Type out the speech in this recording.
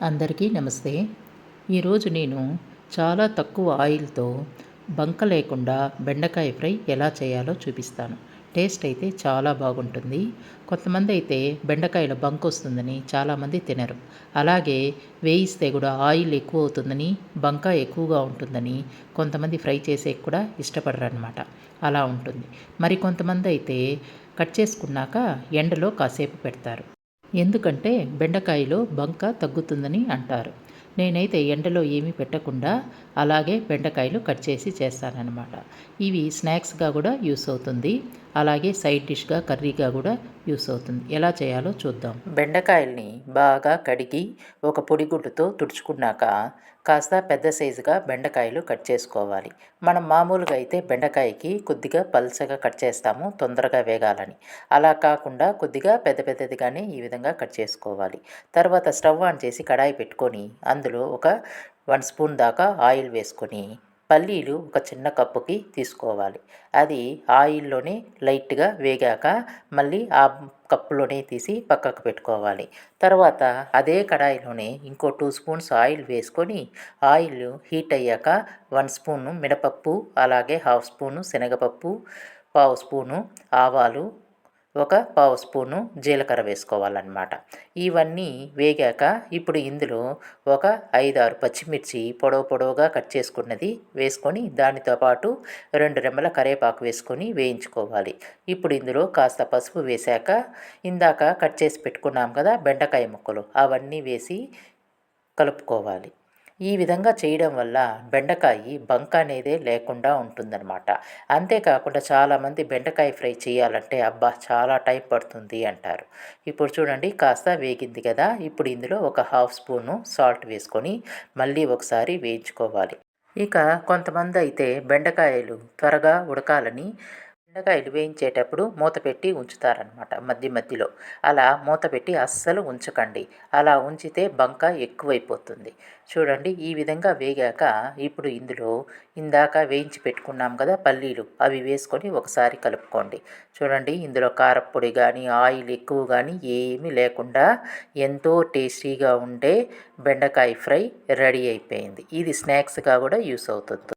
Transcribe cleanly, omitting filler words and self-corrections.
అందరికీ నమస్తే. ఈరోజు నేను చాలా తక్కువ ఆయిల్తో బంక లేకుండా బెండకాయ ఫ్రై ఎలా చేయాలో చూపిస్తాను. టేస్ట్ అయితే చాలా బాగుంటుంది. కొంతమంది అయితే బెండకాయలో బంక వస్తుందని చాలామంది తినరు. అలాగే వేయిస్తే కూడా ఆయిల్ ఎక్కువ అవుతుందని, బంక ఎక్కువగా ఉంటుందని కొంతమంది ఫ్రై చేసేకి కూడా ఇష్టపడరు అనమాట. అలా ఉంటుంది. మరి కొంతమంది అయితే కట్ చేసుకున్నాక ఎండలో కాసేపు పెడతారు. ఎందుకంటే బెండకాయలో బంక తగ్గుతుందని అంటారు. నేనైతే ఎండలో ఏమీ పెట్టకుండా అలాగే బెండకాయలు కట్ చేసి చేస్తానన్నమాట. ఇవి స్నాక్స్గా కూడా యూస్ అవుతుంది. అలాగే సైడ్ డిష్గా కర్రీగా కూడా యూస్ అవుతుంది. ఎలా చేయాలో చూద్దాం. బెండకాయల్ని బాగా కడిగి ఒక పొడిగుడ్డుతో తుడుచుకున్నాక కాస్త పెద్ద సైజుగా బెండకాయలు కట్ చేసుకోవాలి. మనం మామూలుగా అయితే బెండకాయకి కొద్దిగా పల్చగా కట్ చేస్తాము తొందరగా వేగాలని. అలా కాకుండా కొద్దిగా పెద్ద పెద్దదిగానే ఈ విధంగా కట్ చేసుకోవాలి. తర్వాత స్టవ్ ఆన్ చేసి కడాయి పెట్టుకొని అందులో ఒక 1 స్పూన్ దాకా ఆయిల్ వేసుకొని పల్లీలు ఒక చిన్న కప్పుకి తీసుకోవాలి. అది ఆయిల్లోనే లైట్గా వేగాక మళ్ళీ ఆ కప్పులోనే తీసి పక్కకు పెట్టుకోవాలి. తర్వాత అదే కడాయిలోనే ఇంకో 2 స్పూన్స్ ఆయిల్ వేసుకొని ఆయిల్ హీట్ అయ్యాక 1 స్పూను మినపప్పు, అలాగే హాఫ్ స్పూను శనగపప్పు, పావు స్పూను ఆవాలు, ఒక పావు స్పూను జీలకర్ర వేసుకోవాలన్నమాట. ఇవన్నీ వేగాక ఇప్పుడు ఇందులో ఒక 5-6 పచ్చిమిర్చి పొడవుగా కట్ చేసుకున్నది వేసుకొని దానితో పాటు 2 రెమ్మల కరివేపాకు వేసుకొని వేయించుకోవాలి. ఇప్పుడు ఇందులో కాస్త పసుపు వేశాక ఇందాక కట్ చేసి పెట్టుకున్నాం కదా బెండకాయ ముక్కలు, అవన్నీ వేసి కలుపుకోవాలి. ఈ విధంగా చేయడం వల్ల బెండకాయ బంక అనేదే లేకుండా ఉంటుందన్నమాట. అంతేకాకుండా చాలామంది బెండకాయ ఫ్రై చేయాలంటే అబ్బా చాలా టైం పడుతుంది అంటారు. ఇప్పుడు చూడండి కాస్త వేగింది కదా, ఇప్పుడు ఇందులో ఒక హాఫ్ స్పూను సాల్ట్ వేసుకొని మళ్ళీ ఒకసారి వేయించుకోవాలి. ఇక కొంతమంది అయితే బెండకాయలు త్వరగా ఉడకాలని బెండకాయలు వేయించేటప్పుడు మూత పెట్టి ఉంచుతారనమాట మధ్యలో. అలా మూత పెట్టి అస్సలు ఉంచకండి. అలా ఉంచితే బంక ఎక్కువైపోతుంది. చూడండి ఈ విధంగా వేగాక ఇప్పుడు ఇందులో ఇందాక వేయించి పెట్టుకున్నాం కదా పల్లీలు, అవి వేసుకొని ఒకసారి కలుపుకోండి. చూడండి ఇందులో కారప్పొడి కానీ ఆయిల్ ఎక్కువ కానీ ఏమీ లేకుండా ఎంతో టేస్టీగా ఉండే బెండకాయ ఫ్రై రెడీ అయిపోయింది. ఇది స్నాక్స్గా కూడా యూస్ అవుతుంది.